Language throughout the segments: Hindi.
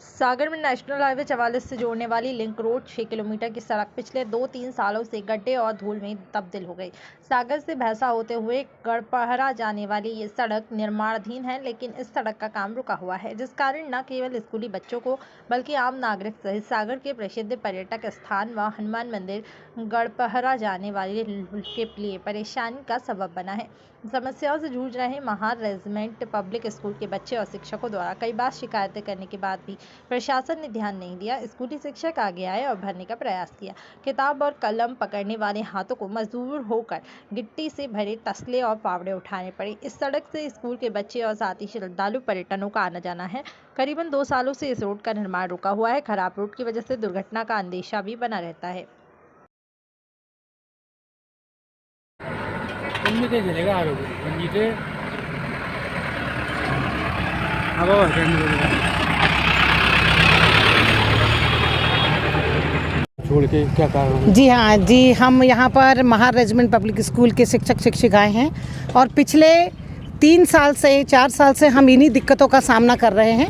सागर में नेशनल हाईवे 44 से जोड़ने वाली लिंक रोड 6 किलोमीटर की सड़क पिछले 2-3 सालों से गड्ढे और धूल में तब्दील हो गई। सागर से भैंसा होते हुए गढ़पहरा जाने वाली ये सड़क निर्माणाधीन है, लेकिन इस सड़क का काम रुका हुआ है, जिस कारण न केवल स्कूली बच्चों को बल्कि आम नागरिक सहित सागर के प्रसिद्ध पर्यटक स्थान व हनुमान मंदिर गढ़पहरा जाने वाले के लिए परेशानी का सबब बना है। समस्याओं से जूझ रहे महार रेजिमेंट पब्लिक स्कूल के बच्चे और शिक्षकों द्वारा कई बार शिकायतें करने के बाद भी प्रशासन ने ध्यान नहीं दिया। स्कूली शिक्षक आगे आए और भरने का प्रयास किया। किताब और कलम पकड़ने वाले हाथों को मजबूर होकर गिट्टी से भरे तसले और फावड़े उठाने पड़े। इस सड़क से स्कूल के बच्चे और साथ ही श्रद्धालु पर्यटकों का आना जाना है। करीबन 2 सालों से इस रोड का निर्माण रुका हुआ है। खराब रोड की वजह से दुर्घटना का अंदेशा भी बना रहता है। छोड़ के क्या कारण? जी हाँ जी, हम यहाँ पर महार रेजिमेंट पब्लिक स्कूल के शिक्षक शिक्षिकाएं हैं और पिछले 3 साल से 4 साल से हम इन्हीं दिक्कतों का सामना कर रहे हैं।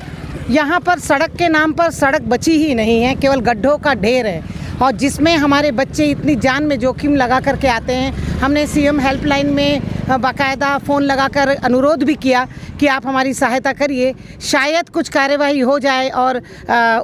यहाँ पर सड़क के नाम पर सड़क बची ही नहीं है, केवल गड्ढों का ढेर है और जिसमें हमारे बच्चे इतनी जान में जोखिम लगा करके आते हैं। हमने सीएम हेल्पलाइन में बाकायदा फ़ोन लगाकर अनुरोध भी किया कि आप हमारी सहायता करिए, शायद कुछ कार्यवाही हो जाए और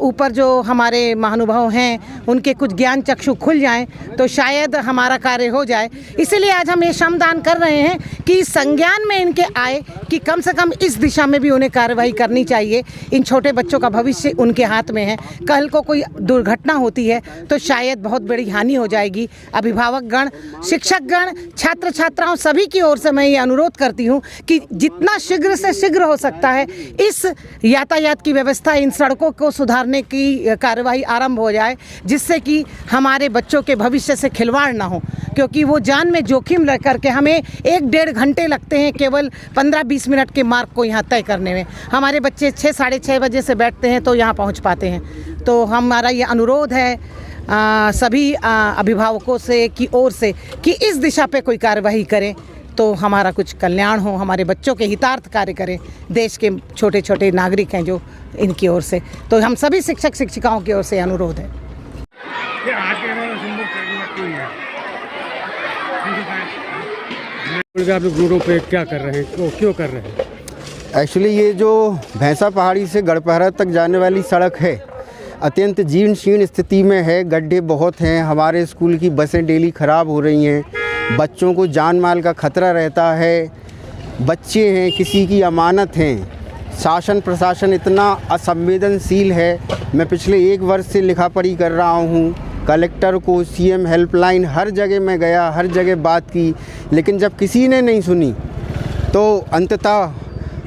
ऊपर जो हमारे महानुभाव हैं उनके कुछ ज्ञान चक्षु खुल जाएं तो शायद हमारा कार्य हो जाए। इसीलिए आज हम ये श्रमदान कर रहे हैं कि संज्ञान में इनके आए कि कम से कम इस दिशा में भी उन्हें कार्रवाई करनी चाहिए। इन छोटे बच्चों का भविष्य उनके हाथ में है। कल को कोई दुर्घटना होती है तो शायद बहुत बड़ी हानि हो जाएगी। अभिभावकगण, शिक्षकगण, छात्र छात्राओं सभी की ओर से मैं ये अनुरोध करती हूँ कि जितना शीघ्र से शीघ्र हो सकता है इस यातायात की व्यवस्था, इन सड़कों को सुधारने की कार्यवाही आरंभ हो जाए, जिससे कि हमारे बच्चों के भविष्य से खिलवाड़ ना हो, क्योंकि वो जान में जोखिम रख करके हमें 1-1.5 घंटे लगते हैं केवल 15-20 मिनट के मार्ग को यहाँ तय करने में। हमारे बच्चे 6 साढ़े 6 बजे से बैठते हैं तो यहाँ पहुँच पाते हैं। तो हमारा ये अनुरोध है सभी अभिभावकों से की ओर से कि इस दिशा पे कोई कार्यवाही करें तो हमारा कुछ कल्याण हो, हमारे बच्चों के हितार्थ कार्य करें। देश के छोटे छोटे नागरिक हैं जो इनकी ओर से, तो हम सभी शिक्षक शिक्षिकाओं की ओर से अनुरोध है। आप लोग रोडों पे क्या कर रहे हैं, क्यों कर रहे हैं? एक्चुअली ये जो भैंसा पहाड़ी से गढ़पहरा तक जाने वाली सड़क है अत्यंत जीर्ण शीर्ण स्थिति में है। गड्ढे बहुत हैं। हमारे स्कूल की बसें डेली ख़राब हो रही हैं। बच्चों को जान माल का खतरा रहता है। बच्चे हैं, किसी की अमानत हैं। शासन प्रशासन इतना असंवेदनशील है। मैं पिछले 1 वर्ष से लिखा पढ़ी कर रहा हूँ। कलेक्टर को, सीएम हेल्पलाइन, हर जगह मैं गया, हर जगह बात की, लेकिन जब किसी ने नहीं सुनी तो अंततः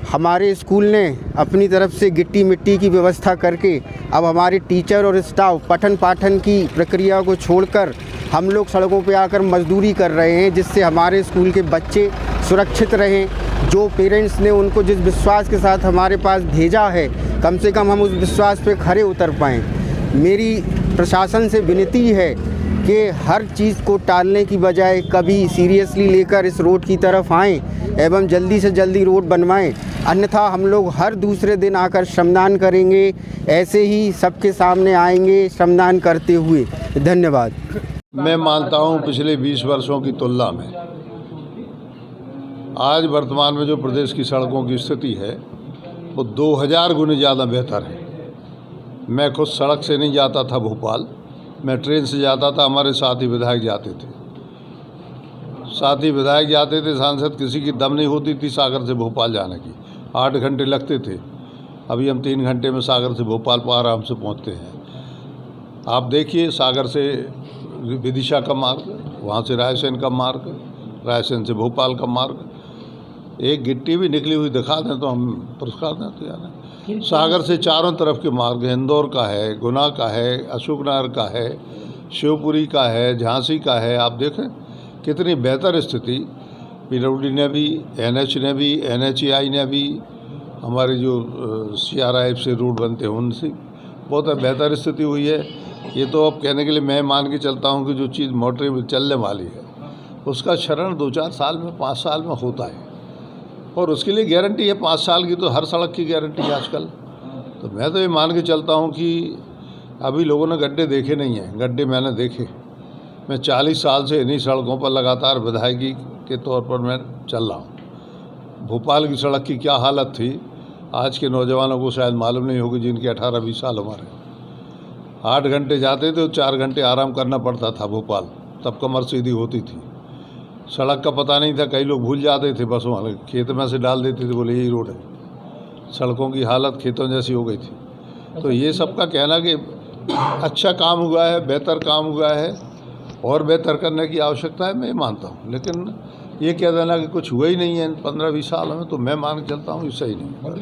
हमारे स्कूल ने अपनी तरफ से गिट्टी मिट्टी की व्यवस्था करके अब हमारे टीचर और स्टाफ पठन पाठन की प्रक्रिया को छोड़कर हम लोग सड़कों पे आकर मजदूरी कर रहे हैं, जिससे हमारे स्कूल के बच्चे सुरक्षित रहें। जो पेरेंट्स ने उनको जिस विश्वास के साथ हमारे पास भेजा है, कम से कम हम उस विश्वास पे खरे उतर पाएँ। मेरी प्रशासन से विनती है कि हर चीज़ को टालने की बजाय कभी सीरियसली लेकर इस रोड की तरफ आएँ एवं जल्दी से जल्दी रोड बनवाएं, अन्यथा हम लोग हर दूसरे दिन आकर श्रमदान करेंगे। ऐसे ही सबके सामने आएंगे श्रमदान करते हुए। धन्यवाद। मैं मानता हूं पिछले 20 वर्षों की तुलना में आज वर्तमान में जो प्रदेश की सड़कों की स्थिति है वो 2000 गुने ज़्यादा बेहतर है। मैं खुद सड़क से नहीं जाता था भोपाल, मैं ट्रेन से जाता था। हमारे साथी विधायक जाते थे, सांसद, किसी की दम नहीं होती थी सागर से भोपाल जाने की। 8 घंटे लगते थे। अभी हम 3 घंटे में सागर से भोपाल पर आराम से पहुंचते हैं। आप देखिए, सागर से विदिशा का मार्ग, वहां से रायसेन का मार्ग, रायसेन से भोपाल का मार्ग, एक गिट्टी भी निकली हुई दिखा दें तो हम पुरस्कार दें तो यार। सागर से चारों तरफ के मार्ग, इंदौर का है, गुना का है, अशोकनगर का है, शिवपुरी का है, झांसी का है। आप देखें कितनी बेहतर स्थिति पीडब्ल्यूडी ने भी, एनएच ने भी, एनएचएआई ने भी, हमारे जो सीआरआईएफ से रूट बनते हैं उनसे बहुत बेहतर स्थिति हुई है। ये तो अब कहने के लिए मैं मान के चलता हूँ कि जो चीज़ मोटर में चलने वाली है उसका क्षरण 2-4 साल में, 5 साल में होता है, और उसके लिए गारंटी है 5 साल की। तो हर सड़क की गारंटी है आजकल। तो मैं तो ये मान के चलता हूँ कि अभी लोगों ने गड्ढे देखे नहीं हैं, गड्ढे मैंने देखे। मैं 40 साल से इन्हीं सड़कों पर लगातार विधायकी के तौर पर मैं चल रहा हूँ। भोपाल की सड़क की क्या हालत थी आज के नौजवानों को शायद मालूम नहीं होगी, जिनके 18-20 साल उम्र है। 8 घंटे जाते थे तो 4 घंटे आराम करना पड़ता था भोपाल, तब कमर सीधी होती थी। सड़क का पता नहीं था, कई लोग भूल जाते थे, बस वहाँ खेत में से डाल देते थे, बोले यही रोड है। सड़कों की हालत खेतों जैसी हो गई थी। तो ये सबका कहना कि अच्छा काम हुआ है, बेहतर काम हुआ है और बेहतर करने की आवश्यकता है, मैं मानता हूँ। लेकिन ये कह देना कि कुछ हुआ ही नहीं है इन 15-20 साल में, तो मैं मान के चलता हूँ ये सही नहीं।